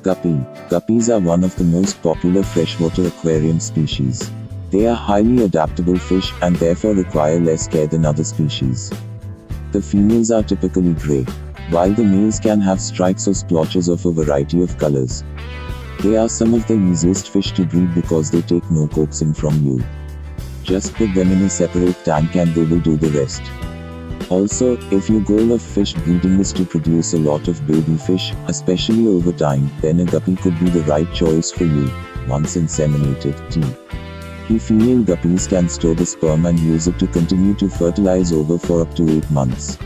Guppy. Guppies are one of the most popular freshwater aquarium species. They are highly adaptable fish and therefore require less care than other species. The females are typically gray, while the males can have stripes or splotches of a variety of colors. They are some of the easiest fish to breed because they take no coaxing from you. Just put them in a separate tank and they will do the rest. Also, if your goal of fish breeding is to produce a lot of baby fish, especially over time, then a guppy could be the right choice for you. Once inseminated, female guppies can store the sperm and use it to continue to fertilize for up to 8 months.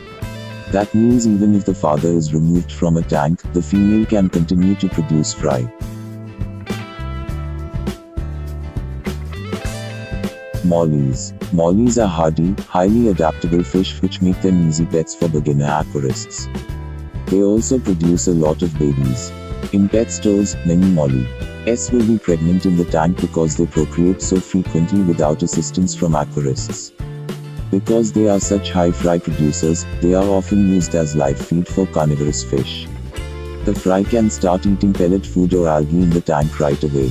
That means even if the father is removed from a tank, the female can continue to produce fry. Mollies. Mollies are hardy, highly adaptable fish which make them easy pets for beginner aquarists. They also produce a lot of babies. In pet stores, many mollies will be pregnant in the tank because they procreate so frequently without assistance from aquarists. Because they are such high fry producers, they are often used as live feed for carnivorous fish. The fry can start eating pellet food or algae in the tank right away.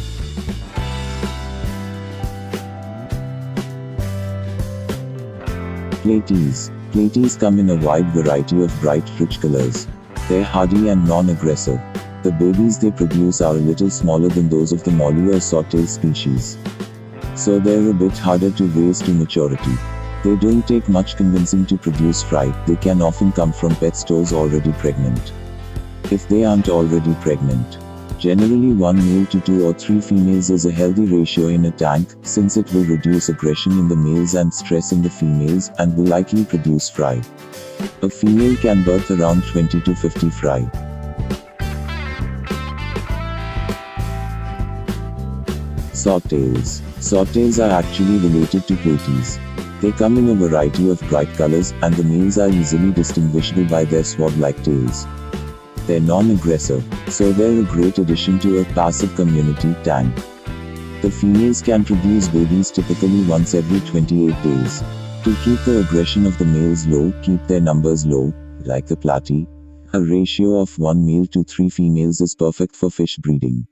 Platies. Platies come in a wide variety of bright rich colors. They're hardy and non-aggressive. The babies they produce are a little smaller than those of the molly or swordtail species. So they're a bit harder to raise to maturity. They don't take much convincing to produce fry. They can often come from pet stores already pregnant. If they aren't already pregnant, generally 1 male to 2 or 3 females is a healthy ratio in a tank, since it will reduce aggression in the males and stress in the females, and will likely produce fry. A female can birth around 20 to 50 fry. Swordtails. Swordtails are actually related to platies. They come in a variety of bright colors, and the males are easily distinguishable by their sword-like tails. They're non-aggressive, so they're a great addition to a passive community tank. The females can produce babies typically once every 28 days. To keep the aggression of the males low, keep their numbers low, like the platy, a ratio of 1 male to 3 females is perfect for fish breeding.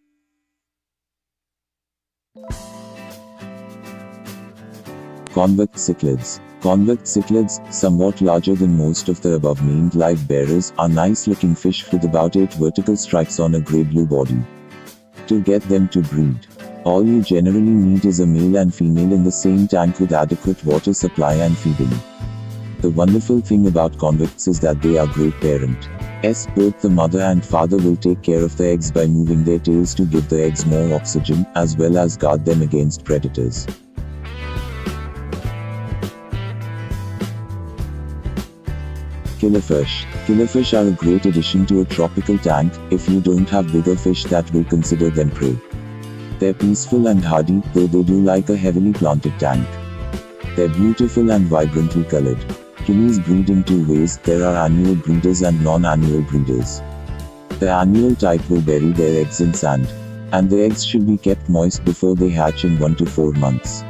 Convex cichlids. Convex cichlids, somewhat larger than most of the above-named live bearers, are nice-looking fish with about 8 vertical stripes on a grey-blue body. To get them to breed, all you generally need is a male and female in the same tank with adequate water supply and feeding. The wonderful thing about convicts is that they are great parents. Both the mother and father will take care of the eggs by moving their tails to give the eggs more oxygen, as well as guard them against predators. Killifish. Killifish are a great addition to a tropical tank, if you don't have bigger fish that will consider them prey. They're peaceful and hardy, though they do like a heavily planted tank. They're beautiful and vibrantly colored. Killies breed in 2 ways. There are annual breeders and non-annual breeders. The annual type will bury their eggs in sand, and the eggs should be kept moist before they hatch in 1 to 4 months.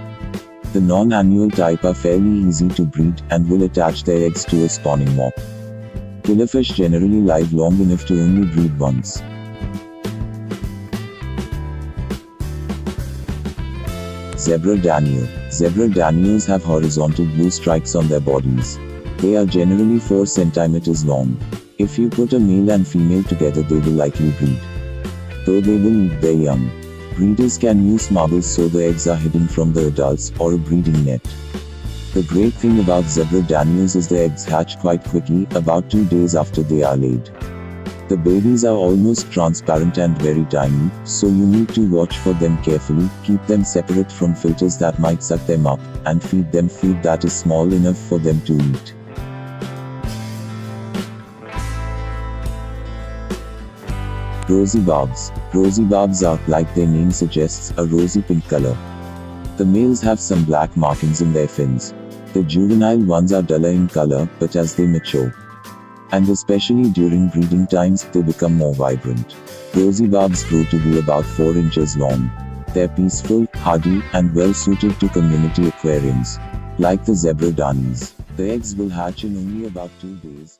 The non-annual type are fairly easy to breed, and will attach their eggs to a spawning mop. Killifish generally live long enough to only breed once. Zebra danio. Zebra danios have horizontal blue stripes on their bodies. They are generally 4 centimeters long. If you put a male and female together, they will likely breed, though they will eat their young. Breeders can use marbles so the eggs are hidden from the adults, or a breeding net. The great thing about zebra danios is the eggs hatch quite quickly, about 2 days after they are laid. The babies are almost transparent and very tiny, so you need to watch for them carefully, keep them separate from filters that might suck them up, and feed them food that is small enough for them to eat. Rosy barbs. Rosy barbs are, like their name suggests, a rosy pink color. The males have some black markings in their fins. The juvenile ones are duller in color, but as they mature, and especially during breeding times, they become more vibrant. Rosy barbs grow to be about 4 inches long. They're peaceful, hardy, and well suited to community aquariums. Like the zebra danios, the eggs will hatch in only about 2 days.